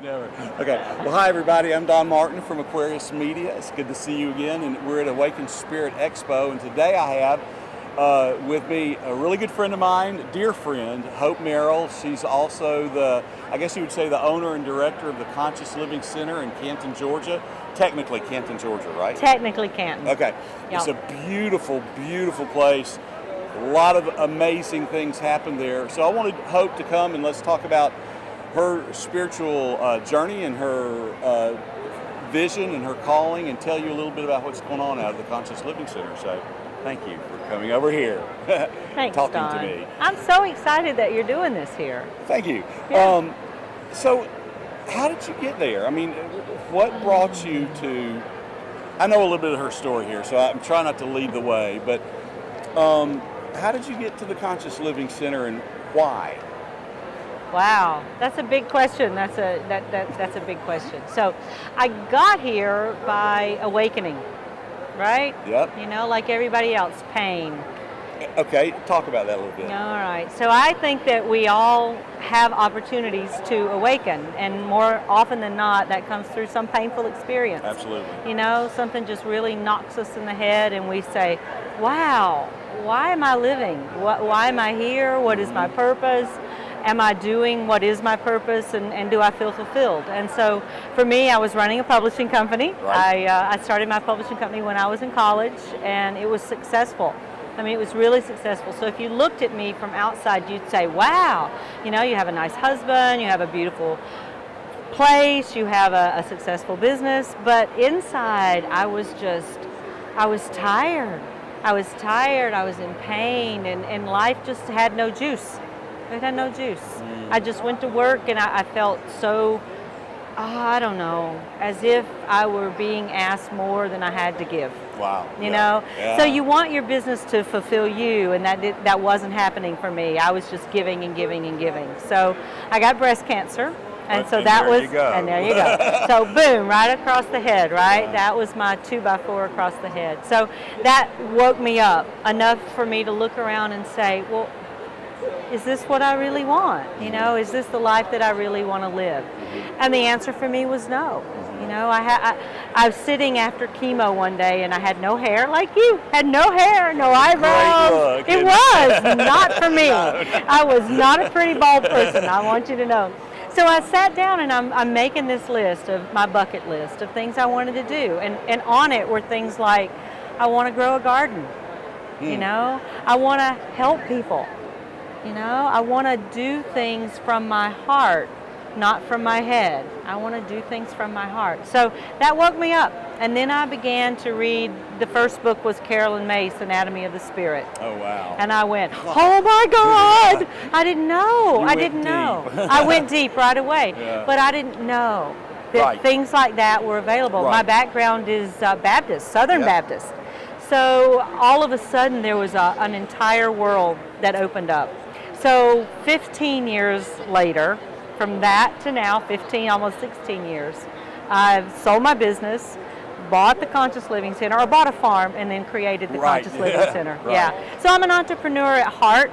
Never. Okay. Well, hi, everybody. I'm Don Martin from Aquarius Media. It's good to see you again. And we're at Awakened Spirit Expo. And today I have with me a really good friend of mine, dear friend, Hope Merrill. She's also I guess you would say, the owner and director of the Conscious Living Center in Canton, Georgia. Technically Canton, Georgia, right? Technically Canton. Okay. Yep. It's a beautiful, beautiful place. A lot of amazing things happen there. So I wanted Hope to come and let's talk about her spiritual journey and her vision and her calling, and tell you a little bit about what's going on out of the Conscious Living Center. So thank you for coming over here. Thanks, talking Don. to me. I'm so excited that you're doing this here. Thank you. Yeah. So how did you get there? I mean, what brought you to, I know a little bit of her story here, so I'm trying not to lead the way, but how did you get to the Conscious Living Center and why? Wow, that's a big question. That's a big question. So I got here by awakening, right? Yep. You know, like everybody else, pain. Okay, talk about that a little bit. All right. So I think that we all have opportunities to awaken, and more often than not, that comes through some painful experience. Absolutely. You know, something just really knocks us in the head, and we say, wow, why am I living? Why am I here? What is my purpose? Am I doing what is my purpose, and do I feel fulfilled? And so for me, I was running a publishing company. Right. I started my publishing company when I was in college, and it was successful. I mean, it was really successful. So if you looked at me from outside, you'd say, wow, you know, you have a nice husband, you have a beautiful place, you have a successful business. But inside, I was tired. I was in pain, and life just had no juice. It had no juice. I just went to work, and I felt so, I don't know, as if I were being asked more than I had to give. Wow. You know? Yeah. So you want your business to fulfill you, and that wasn't happening for me. I was just giving and giving and giving. So I got breast cancer. And so that was, and there you go. So boom, right across the head, right? Yeah. That was my 2x4 across the head. So that woke me up enough for me to look around and say, well, is this what I really want? You know, is this the life that I really want to live? And the answer for me was no. You know, I was sitting after chemo one day, and I had no hair, like you, had no hair, no eyebrows. It was not for me. No. I was not a pretty bald person, I want you to know. So I sat down, and I'm making this list of my bucket list of things I wanted to do. And on it were things like, I want to grow a garden. You know, I want to help people. You know, I want to do things from my heart, not from my head. I want to do things from my heart. So that woke me up. And then I began to read, the first book was Carolyn Mace, Anatomy of the Spirit. Oh, wow. And I went, oh my God, I didn't know. I didn't know. I went deep right away. Yeah. But I didn't know that things like that were available. Right. My background is Baptist, Southern Baptist. So all of a sudden there was an entire world that opened up. So 15 years later, from that to now, 15, almost 16 years, I've sold my business, bought the Conscious Living Center, or bought a farm, and then created the Conscious Living Center. Right. Yeah. So I'm an entrepreneur at heart,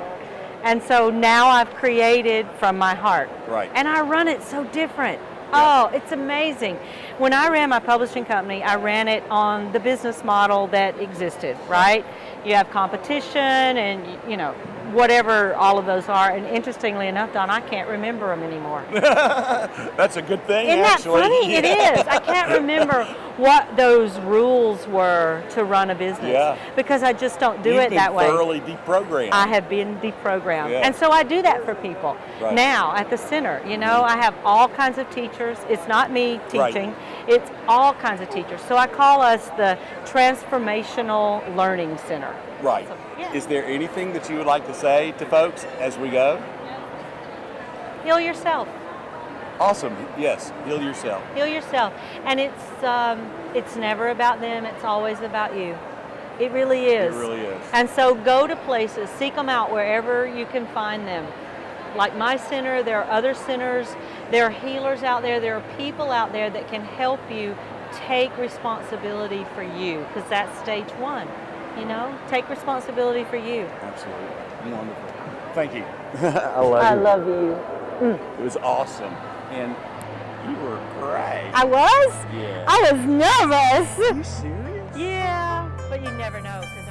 and so now I've created from my heart. Right. And I run it so different. Oh, it's amazing. When I ran my publishing company, I ran it on the business model that existed, right? You have competition and, you know, whatever all of those are. And interestingly enough, Don, I can't remember them anymore. That's a good thing, Isn't actually. That funny? Yeah. It is. I can't remember what those rules were to run a business because I just don't do it that way. You've been thoroughly deprogrammed. I have been deprogrammed. Yeah. And so I do that for people. Right. Now at the center, you know, I have all kinds of teachers. It's not me teaching. Right. It's all kinds of teachers. So I call us the Transformational Learning Center. Right. So, is there anything that you would like to say to folks as we go? Heal yourself. Awesome. Yes. Heal yourself. Heal yourself. And it's never about them. It's always about you. It really is. It really is. And so go to places. Seek them out wherever you can find them. Like my center, there are other centers. There are healers out there. There are people out there that can help you take responsibility for you, because that's stage one. You know, take responsibility for you. Absolutely. Wonderful. Thank you. I love you. I love you. It was awesome. And You were great. I was? Yeah. I was nervous. Are you serious? Yeah, but you never know. 'Cause